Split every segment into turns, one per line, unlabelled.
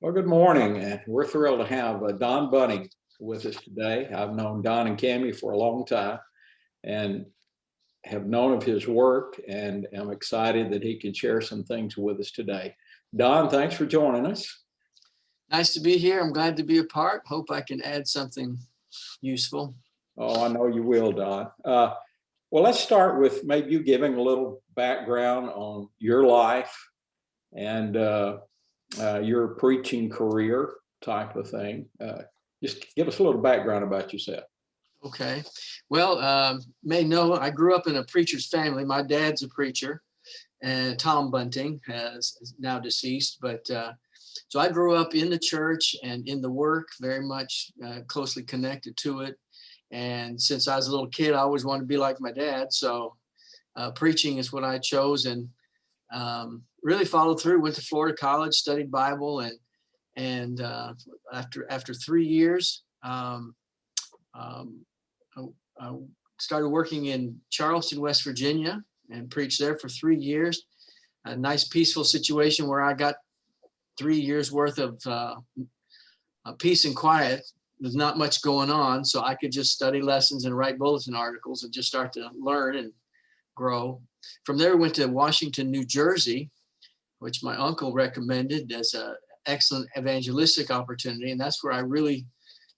Well, good morning, and we're thrilled to have Don Bunting with us today. I've known Don and Cammie for a long time and have known of his work, and am excited that he can share some things with us today. Don, thanks for joining us.
Nice to be here. I'm glad to be a part. Hope I can add something useful.
Oh, I know you will, Don. Well, let's start with maybe you giving a little background on your life and your preaching career type of thing. Just give us a little background about yourself.
Okay. Well, may know I grew up in a preacher's family. My dad's a preacher, and Tom Bunting is now deceased. But so I grew up in the church and in the work, very much closely connected to it. And since I was a little kid, I always wanted to be like my dad. So preaching is what I chose, and really followed through. Went to Florida College, studied Bible, and after 3 years, I started working in Charleston, West Virginia, and preached there for 3 years. A nice, peaceful situation where I got 3 years worth of peace and quiet. There's not much going on, so I could just study lessons and write bulletin articles and just start to learn and grow. From there, we went to Washington, New Jersey, which my uncle recommended as an excellent evangelistic opportunity. And that's where I really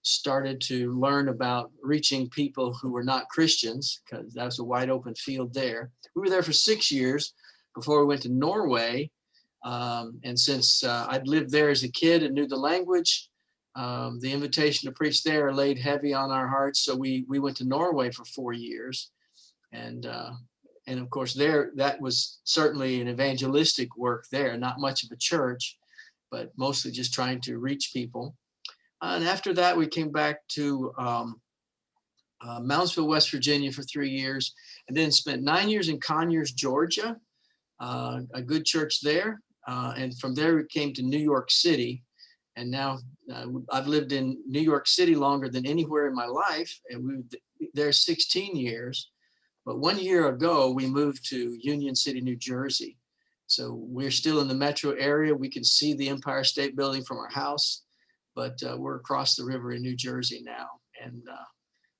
started to learn about reaching people who were not Christians, because that was a wide open field there. We were there for 6 years before we went to Norway. And since I'd lived there as a kid and knew the language, the invitation to preach there laid heavy on our hearts. So we went to Norway for 4 years. And of course, there, that was certainly an evangelistic work there, not much of a church, but mostly just trying to reach people. And after that, we came back to Moundsville, West Virginia for 3 years, and then spent 9 years in Conyers, Georgia, a good church there. And from there, we came to New York City. And now I've lived in New York City longer than anywhere in my life, and we were there 16 years. But 1 year ago, we moved to Union City, New Jersey. So we're still in the metro area. We can see the Empire State Building from our house, but we're across the river in New Jersey now. And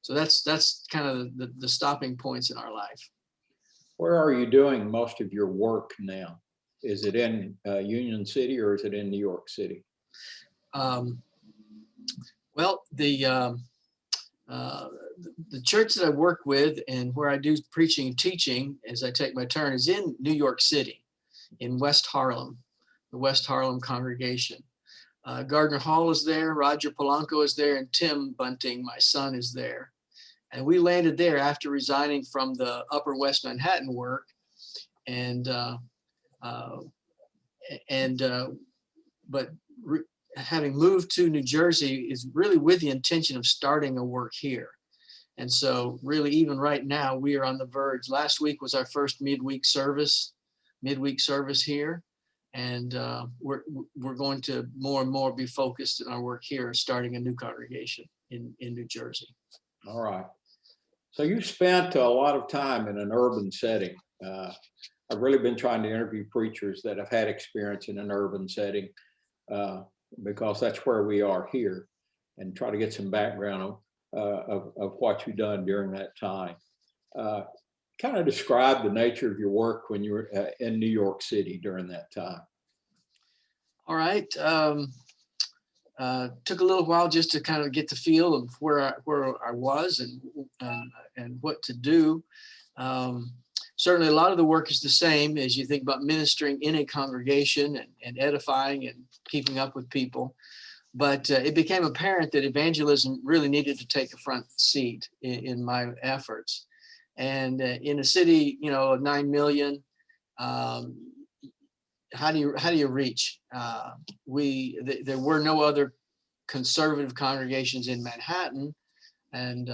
so that's kind of the stopping points in our life.
Where are you doing most of your work now? Is it in Union City or is it in New York City?
Well, the church that I work with and where I do preaching and teaching as I take my turn is in New York City, in West Harlem, the West Harlem congregation. Gardner Hall is there, Roger Polanco is there, and Tim Bunting, my son, is there. And we landed there after resigning from the Upper West Manhattan work, having moved to New Jersey is really with the intention of starting a work here. And so really, even right now, we are on the verge. Last week was our first midweek service here. And we're going to more and more be focused in our work here, starting a new congregation in New Jersey.
All right. So you spent a lot of time in an urban setting. I've really been trying to interview preachers that have had experience in an urban setting, because that's where we are here, and try to get some background of what you've done during that time. Kind of describe the nature of your work when you were in New York City during that time.
All right. Took a little while just to kind of get the feel of where I was and what to do. Certainly, a lot of the work is the same as you think about ministering in a congregation and edifying and keeping up with people. But it became apparent that evangelism really needed to take a front seat in my efforts. And in a city, of 9 million, how do you reach? There were no other conservative congregations in Manhattan, and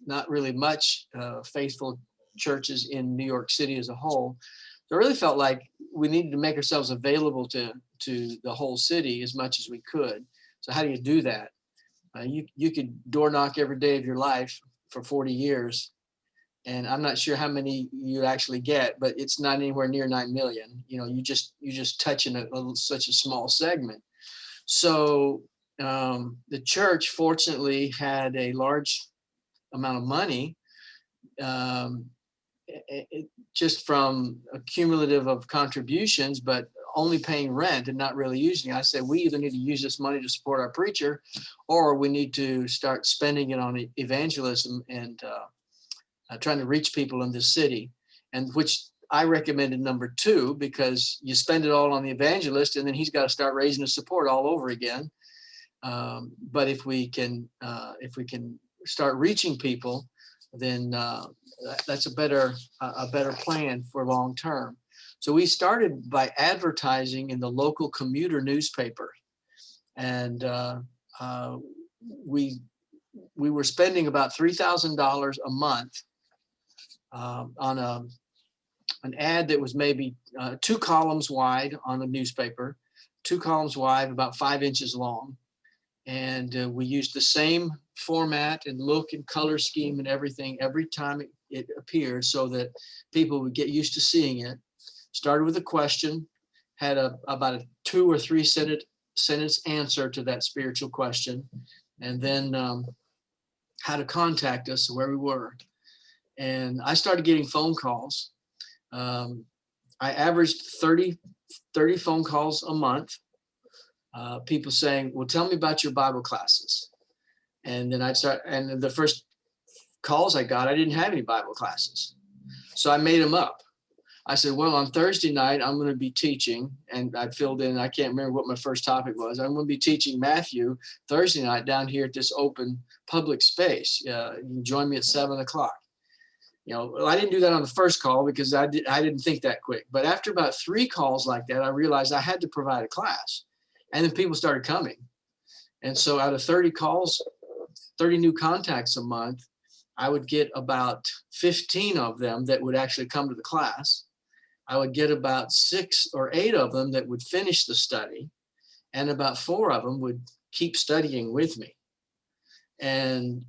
not really much faithful churches in New York City as a whole. So I really felt like we needed to make ourselves available to the whole city as much as we could. So how do you do that? You could door knock every day of your life for 40 years, and I'm not sure how many you actually get, but it's not anywhere near 9 million. You just touching such a small segment. So the church fortunately had a large amount of money, um, just from a cumulative of contributions, but only paying rent and not really using it. I said, we either need to use this money to support our preacher, or we need to start spending it on evangelism and trying to reach people in this city. And which I recommended number 2, because you spend it all on the evangelist and then he's got to start raising his support all over again. But if we can start reaching people, then that's a better plan for long term. So we started by advertising in the local commuter newspaper, and we were spending about $3,000 a month on an ad that was maybe 2 columns wide on the newspaper, 2 columns wide, about 5 inches long. And we used the same format and look and color scheme and everything every time it appeared, so that people would get used to seeing it. Started with a question, had about a 2 or 3 sentence answer to that spiritual question, and then how to contact us, where we were. And I started getting phone calls. I averaged 30 phone calls a month. People saying, well, tell me about your Bible classes. And then I'd start, and the first calls I got, I didn't have any Bible classes. So I made them up. I said, well, on Thursday night, I'm going to be teaching, and I filled in, I can't remember what my first topic was. I'm going to be teaching Matthew Thursday night down here at this open public space. You can join me at 7:00. I didn't do that on the first call because I didn't think that quick. But after about 3 calls like that, I realized I had to provide a class. And then people started coming. And so out of 30 calls, 30 new contacts a month, I would get about 15 of them that would actually come to the class. I would get about 6 or 8 of them that would finish the study. And about 4 of them would keep studying with me. And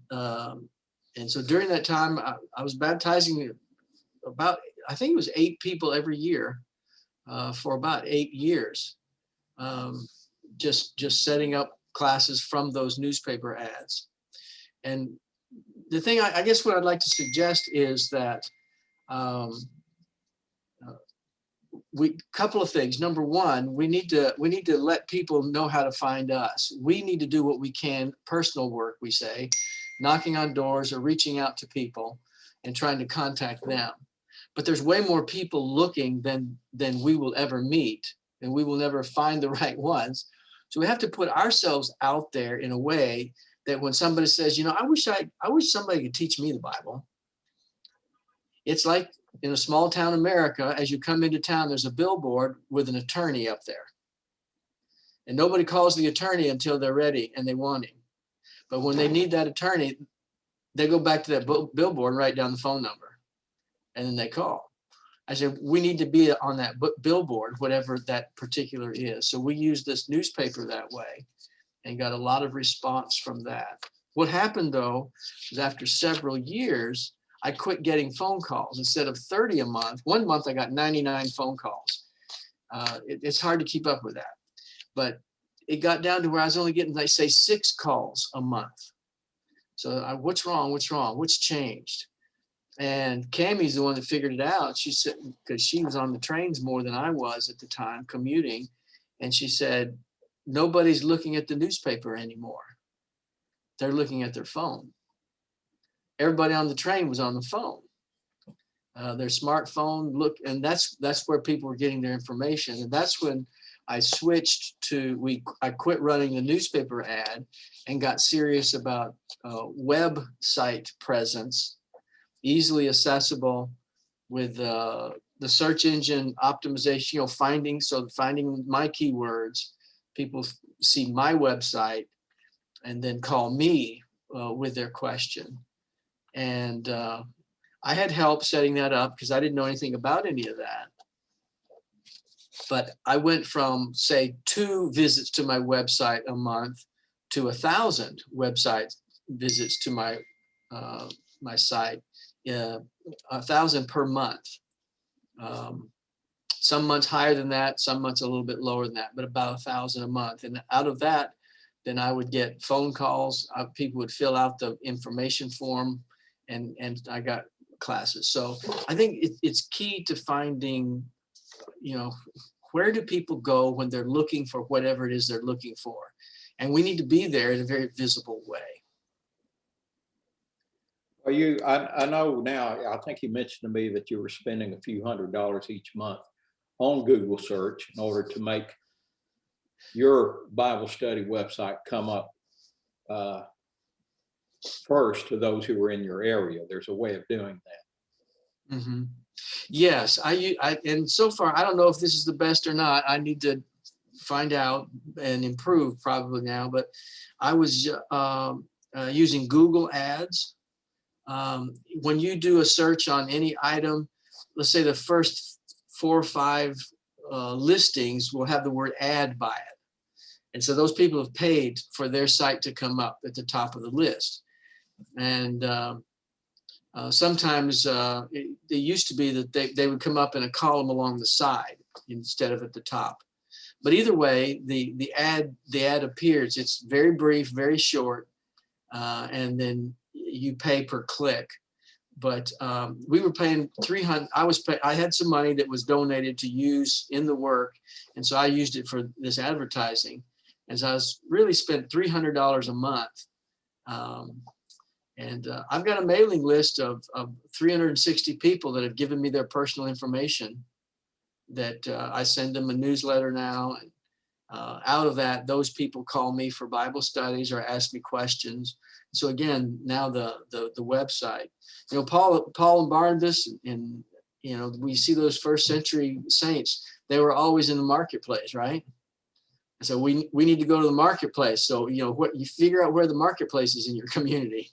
so during that time, I was baptizing about, I think it was 8 people every year for about 8 years. Just setting up classes from those newspaper ads. And the thing, I guess what I'd like to suggest is that couple of things. Number one, we need to let people know how to find us. We need to do what we can, personal work, we say, knocking on doors or reaching out to people and trying to contact them. But there's way more people looking than we will ever meet, and we will never find the right ones. So we have to put ourselves out there in a way that when somebody says, I wish somebody could teach me the Bible. It's like in a small town America, as you come into town, there's a billboard with an attorney up there. And nobody calls the attorney until they're ready and they want him. But when they need that attorney, they go back to that billboard and write down the phone number. And then they call. I said, we need to be on that billboard, whatever that particular is. So we use this newspaper that way and got a lot of response from that. What happened, though, is after several years, I quit getting phone calls. Instead of 30 a month, one month I got 99 phone calls. It's hard to keep up with that. But it got down to where I was only getting, say, 6 calls a month. So what's wrong? What's wrong? What's changed? And Cammie's the one that figured it out. She said, because she was on the trains more than I was at the time, commuting. And she said, nobody's looking at the newspaper anymore. They're looking at their phone. Everybody on the train was on the phone. Their smartphone, and that's where people were getting their information. And that's when I switched to, I quit running the newspaper ad and got serious about website presence, easily accessible with the search engine optimization, finding my keywords. People see my website and then call me with their question. And I had help setting that up because I didn't know anything about any of that. But I went from, say, 2 visits to my website a month to 1,000 website visits to my my site, 1,000 per month. Some months higher than that, some months a little bit lower than that, but about 1,000 a month. And out of that, then I would get phone calls. People would fill out the information form, and I got classes. So I think it's key to finding, where do people go when they're looking for whatever it is they're looking for? And we need to be there in a very visible way.
Well, I know now, I think you mentioned to me that you were spending a few $100s each month on Google search in order to make your Bible study website come up first to those who were in your area. There's a way of doing that.
Mm-hmm. Yes, and so far, I don't know if this is the best or not. I need to find out and improve probably now, but I was using Google Ads. When you do a search on any item, let's say the first 4 or 5 listings will have the word ad by it. And so those people have paid for their site to come up at the top of the list. And sometimes it used to be that they would come up in a column along the side instead of at the top. But either way, the ad appears. It's very brief, very short, and then you pay per click. But we were paying $300. I had some money that was donated to use in the work, and so I used it for this advertising. And so I was really spent $300 a month. And I've got a mailing list of 360 people that have given me their personal information that I send them a newsletter now. And out of that, those people call me for Bible studies or ask me questions. So again, now the website, Paul and Barnabas, and we see those first century saints, they were always in the marketplace, right? So we need to go to the marketplace. So, what you figure out where the marketplace is in your community.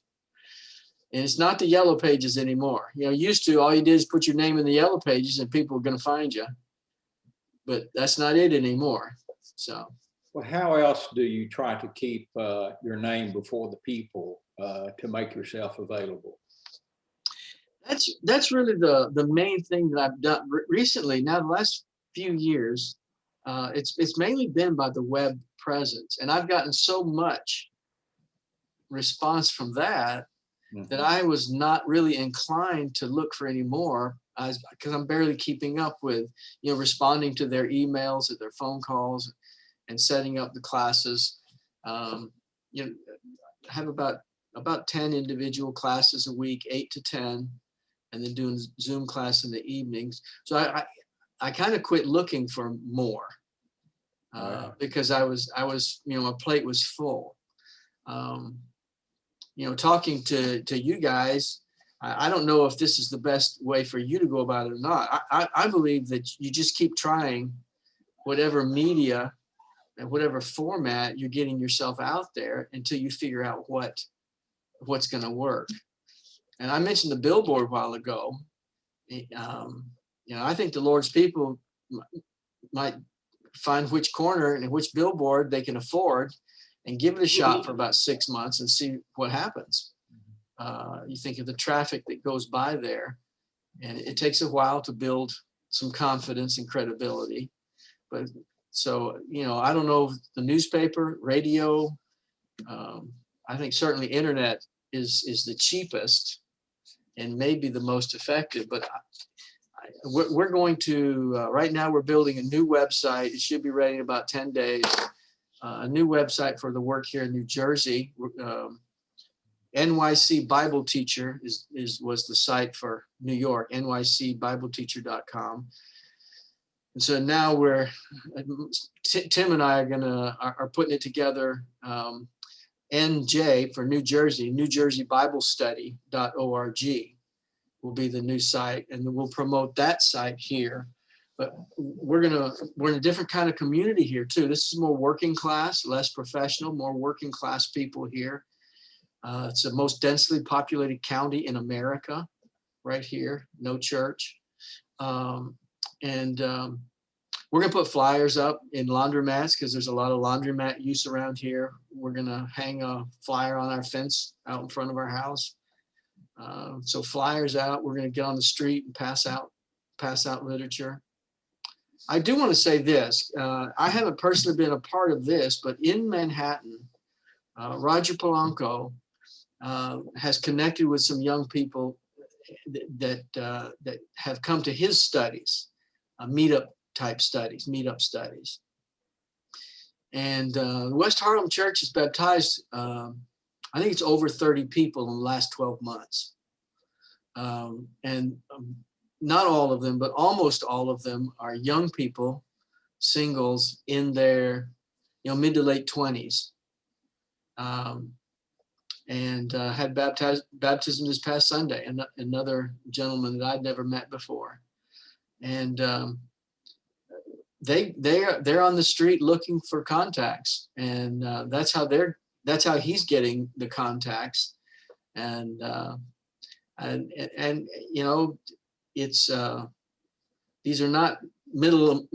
And it's not the yellow pages anymore. Used to, all you did is put your name in the yellow pages and people are going to find you. But that's not it anymore. So.
Well, how else do you try to keep your name before the people to make yourself available?
That's really the main thing that I've done recently. Now, the last few years, it's mainly been by the web presence, and I've gotten so much response from that that I was not really inclined to look for any more, because I'm barely keeping up with, responding to their emails, or their phone calls, and setting up the classes. I have about 10 individual classes a week, 8 to 10, and then doing Zoom class in the evenings. So I kind of quit looking for more because I was my plate was full. Talking to you guys, I don't know if this is the best way for you to go about it or not. I believe that you just keep trying whatever media and whatever format you're getting yourself out there until you figure out what's going to work. And I mentioned the billboard a while ago. I think the Lord's people might find which corner and which billboard they can afford and give it a shot for about 6 months and see what happens. You think of the traffic that goes by there, and it takes a while to build some confidence and credibility. But so, I don't know if the newspaper, radio, I think certainly internet is the cheapest and maybe the most effective. But we're going to, right now we're building a new website. It should be ready in about 10 days. A new website for the work here in New Jersey. NYC Bible Teacher was the site for New York, nycbibleteacher.com. And so now Tim and I are putting it together. NJ for New Jersey, NewJerseyBibleStudy.org will be the new site, and we'll promote that site here. But we're in a different kind of community here too. This is more working class, less professional, more working class people here. It's the most densely populated county in America, right here, no church. We're going to put flyers up in laundromats because there's a lot of laundromat use around here. We're going to hang a flyer on our fence out in front of our house. So flyers out, we're going to get on the street and pass out literature. I do want to say this. I haven't personally been a part of this, but in Manhattan, Roger Polanco has connected with some young people that have come to his studies, meetup studies. And West Harlem Church has baptized, I think it's over 30 people in the last 12 months. And not all of them, but almost all of them are young people, singles in their mid to late 20s. And had baptism this past Sunday, and another gentleman that I'd never met before. And they're on the street looking for contacts, and that's how he's getting the contacts. And it's these are not middle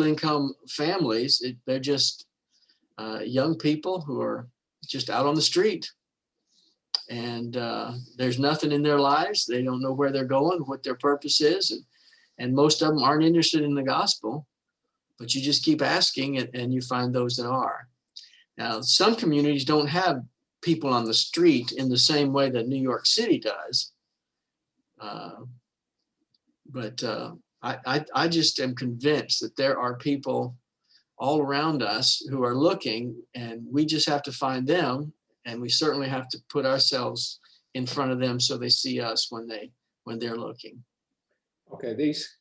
income families. They're just young people who are just out on the street, and there's nothing in their lives. They don't know where they're going, what their purpose is, and most of them aren't interested in the gospel. But you just keep asking, and you find those that are. Now, some communities don't have people on the street in the same way that New York City does. But I just am convinced that there are people all around us who are looking, and we just have to find them, and we certainly have to put ourselves in front of them so they see us when they're looking.
Okay, these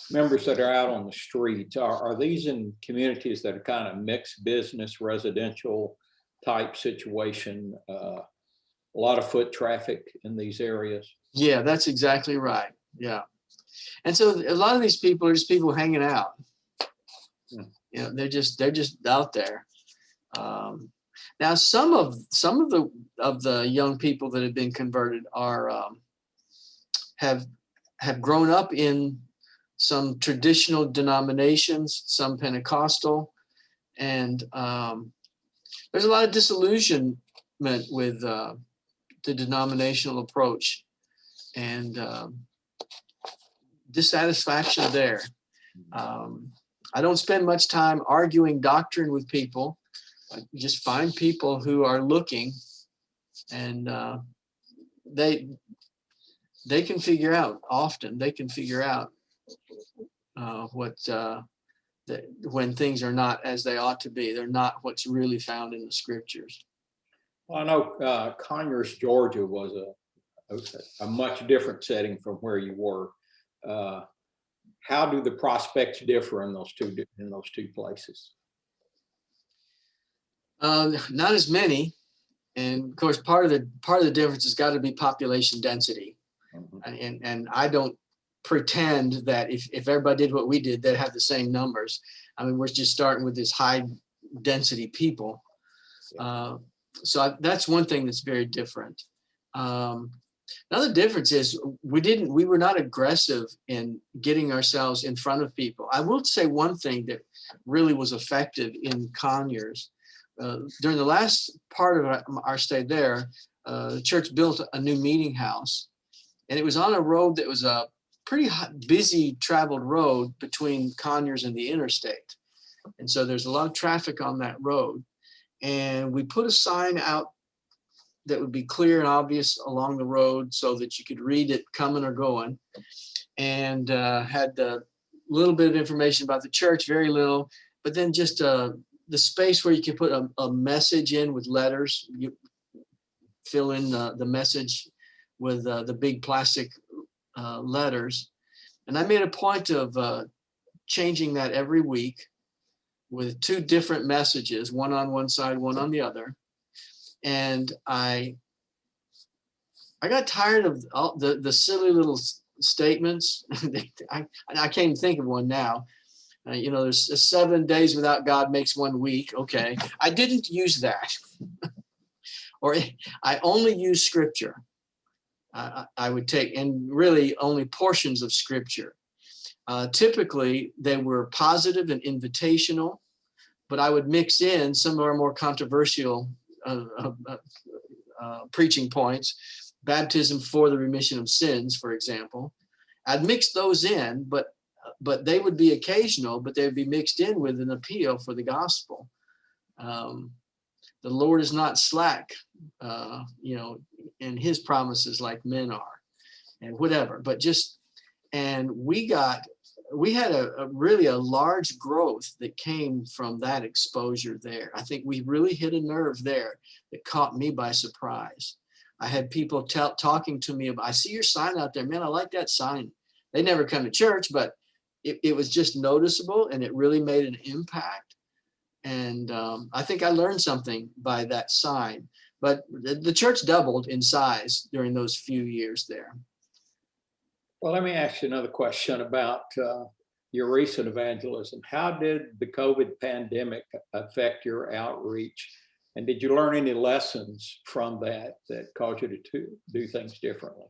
members that are out on the streets, are these in communities that are kind of mixed business, residential type situation? A lot of foot traffic in these areas? Yeah,
that's exactly right. Yeah. And so a lot of these people are just people hanging out. They're just out there. Now, some of the young people that have been converted are have grown up in some traditional denominations, some Pentecostal, and there's a lot of disillusionment with the denominational approach, and dissatisfaction there. I don't spend much time arguing doctrine with people. I just find people who are looking, and they can figure out when things are not as they ought to be. They're not what's really found in the scriptures.
Well, I know Conyers, Georgia was a much different setting from where you were. How do the prospects differ in those two places?
Not as many, and of course, part of the difference has got to be population density. Mm-hmm. And I don't pretend that if everybody did what we did, they'd have the same numbers. I mean, we're just starting with this high density people. So that's one thing that's very different. Another difference is we were not aggressive in getting ourselves in front of people. I will say one thing that really was effective in Conyers. During the last part of our stay there, the church built a new meeting house, and it was on a road that was a pretty busy traveled road between Conyers and the interstate. And so there's a lot of traffic on that road. And we put a sign out that would be clear and obvious along the road so that you could read it coming or going, and had a little bit of information about the church, very little, but then just the space where you can put a message in with letters. You fill in the message with the big plastic letters. And I made a point of changing that every week with two different messages, one on one side, one on the other. And I got tired of all the silly little statements. I can't even think of one now. There's 7 days without God makes 1 week. Okay, I didn't use that. Or I only use scripture. I would take, and really only portions of scripture. Typically, they were positive and invitational, but I would mix in some of our more controversial preaching points, baptism for the remission of sins, for example, I'd mix those in, but they would be occasional, but they would be mixed in with an appeal for the gospel. The Lord is not slack, in his promises like men are, and whatever. But we had a really a large growth that came from that exposure there. I think we really hit a nerve there that caught me by surprise. I had people talking to me about, I see your sign out there, man, I like that sign. They never come to church, but it was just noticeable, and it really made an impact. And I think I learned something by that sign. But the church doubled in size during those few years there.
Well, let me ask you another question about your recent evangelism. How did the COVID pandemic affect your outreach? And did you learn any lessons from that caused you to do things differently?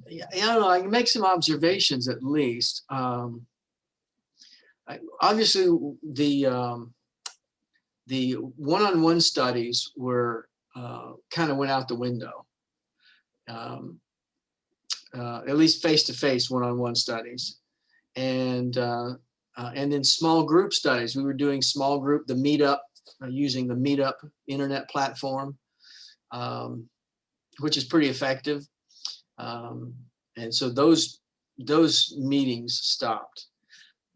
Yeah, I don't know. I can make some observations at least. Obviously, the one-on-one studies were kind of went out the window. At least face-to-face one-on-one studies, and then small group studies. We were doing small group, the Meetup, using the Meetup internet platform, which is pretty effective. And so those meetings stopped.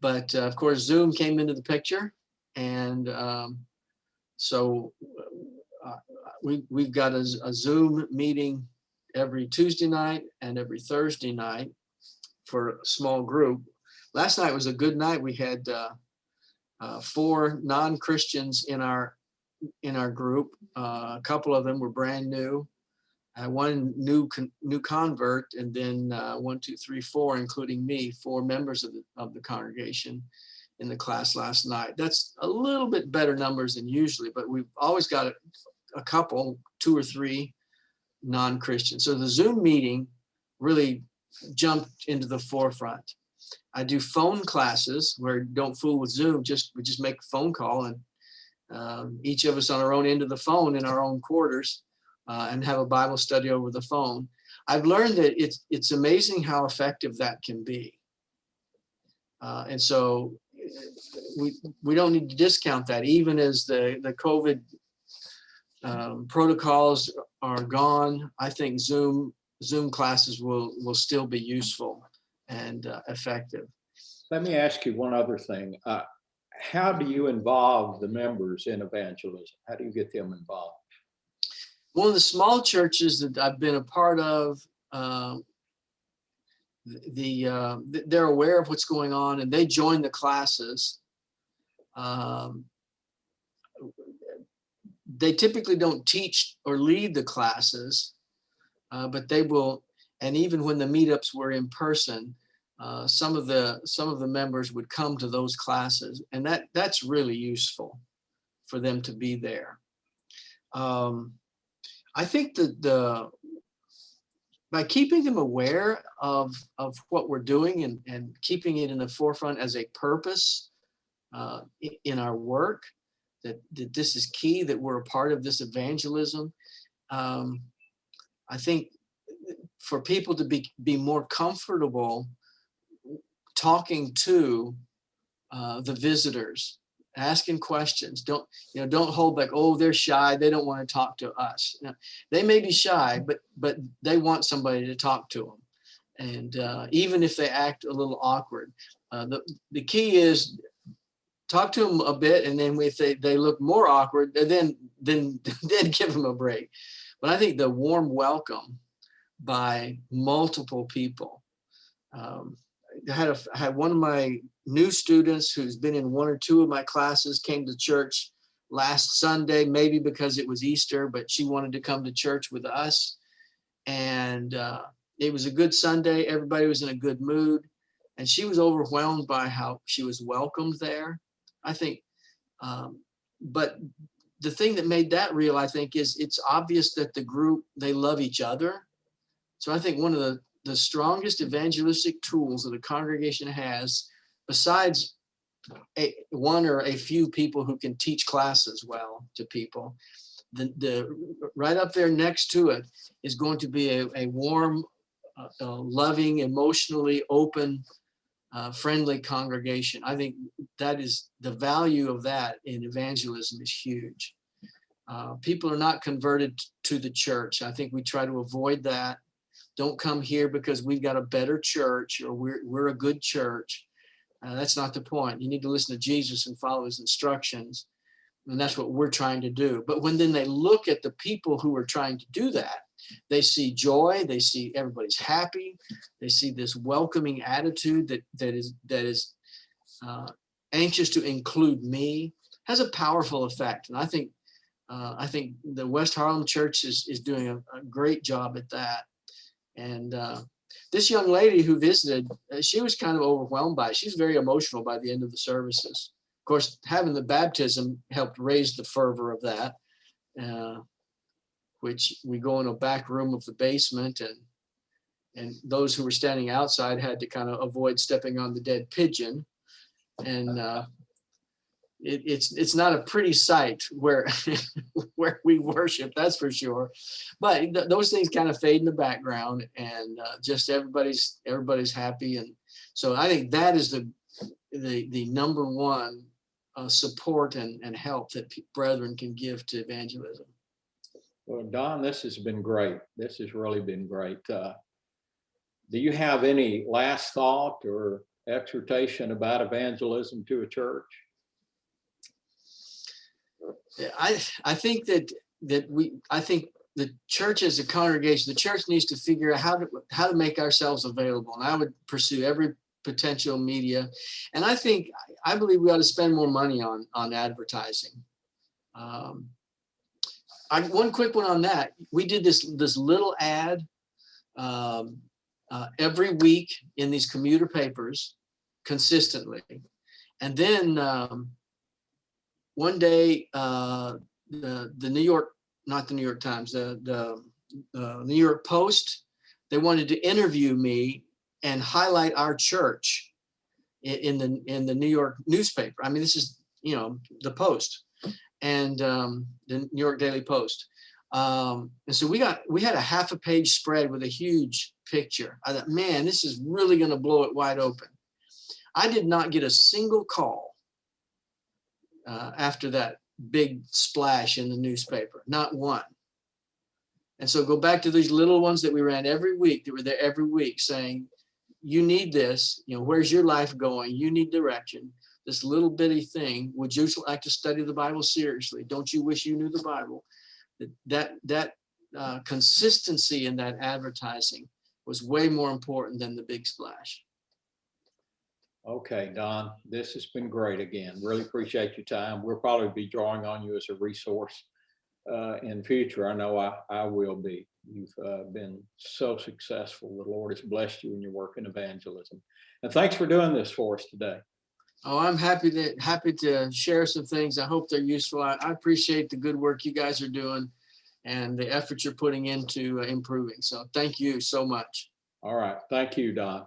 But of course, Zoom came into the picture, and so we've got a Zoom meeting every Tuesday night and every Thursday night for a small group. Last night was a good night. We had 4 non-Christians in our group. A couple of them were brand new. One new convert, and then 1, 2, 3, 4, including me, 4 members of the congregation in the class last night. That's a little bit better numbers than usually, but we've always got a couple, 2 or 3 non-Christians. So the Zoom meeting really jumped into the forefront. I do phone classes where don't fool with Zoom. We just make a phone call, and each of us on our own end of the phone in our own quarters, and have a Bible study over the phone. I've learned that it's amazing how effective that can be. And so we don't need to discount that, even as the COVID protocols are gone. I think Zoom classes will still be useful and effective.
Let me ask you one other thing. How do you involve the members in evangelism? How do you get them involved?
One of the small churches that I've been a part of, they're aware of what's going on, and they join the classes. They typically don't teach or lead the classes, but they will. And even when the meetups were in person, some of the members would come to those classes, and that's really useful for them to be there. I think that by keeping them aware of what we're doing and keeping it in the forefront as a purpose in our work, that this is key, that we're a part of this evangelism. I think for people to be more comfortable talking to the visitors, asking questions. Don't hold back. Oh, they're shy. They don't want to talk to us. They may be shy, but they want somebody to talk to them. And even if they act a little awkward, the key is talk to them a bit, and then if they look more awkward, then give them a break. But I think the warm welcome by multiple people. I had one of my new students who's been in 1 or 2 of my classes came to church last Sunday, maybe because it was Easter, but she wanted to come to church with us. And it was a good Sunday. Everybody was in a good mood. And she was overwhelmed by how she was welcomed there, I think. But the thing that made that real, I think, is it's obvious that the group, they love each other. So I think one of the strongest evangelistic tools that a congregation has, besides one or a few people who can teach classes well to people, the right up there next to it is going to be a warm a loving, emotionally open, friendly congregation. I think that is the value of that in evangelism is huge. People are not converted to the church. I think we try to avoid that. Don't come here because we've got a better church or we're a good church. That's not the point. You need to listen to Jesus and follow his instructions. And that's what we're trying to do. But when then they look at the people who are trying to do that, they see joy, they see everybody's happy, they see this welcoming attitude that is anxious to include me, has a powerful effect. And I think the West Harlem Church is doing a great job at that. And this young lady who visited, she was kind of overwhelmed by it. She's very emotional by the end of the services. Of course, having the baptism helped raise the fervor of that, which we go in a back room of the basement, and those who were standing outside had to kind of avoid stepping on the dead pigeon. And it's not a pretty sight where where we worship, that's for sure. But those things kind of fade in the background, and just everybody's happy. And so I think that is the number one support and help that brethren can give to evangelism.
Well, Don, this has been great. This has really been great. Do you have any last thought or exhortation about evangelism to a church?
I think that I think the church as a congregation, the church needs to figure out how to make ourselves available. And I would pursue every potential media. And I believe we ought to spend more money on advertising. One quick one on that. We did this little ad every week in these commuter papers consistently. And then one day, the New York, not the New York Times, the New York Post, they wanted to interview me and highlight our church in the New York newspaper. I mean, this is, the Post and the New York Daily Post. And so we had a half a page spread with a huge picture. I thought, man, this is really going to blow it wide open. I did not get a single call after that big splash in the newspaper, not one. And so go back to these little ones that we ran every week, that were there every week saying, you need this, where's your life going? You need direction. This little bitty thing, would you like to study the Bible seriously? Don't you wish you knew the Bible? That consistency in that advertising was way more important than the big splash.
Okay, Don, this has been great again. Really appreciate your time. We'll probably be drawing on you as a resource in future. I know I will be. You've been so successful. The Lord has blessed you in your work in evangelism. And thanks for doing this for us today.
Oh, I'm happy to share some things. I hope they're useful. I appreciate the good work you guys are doing and the effort you're putting into improving. So thank you so much.
All right. Thank you, Don.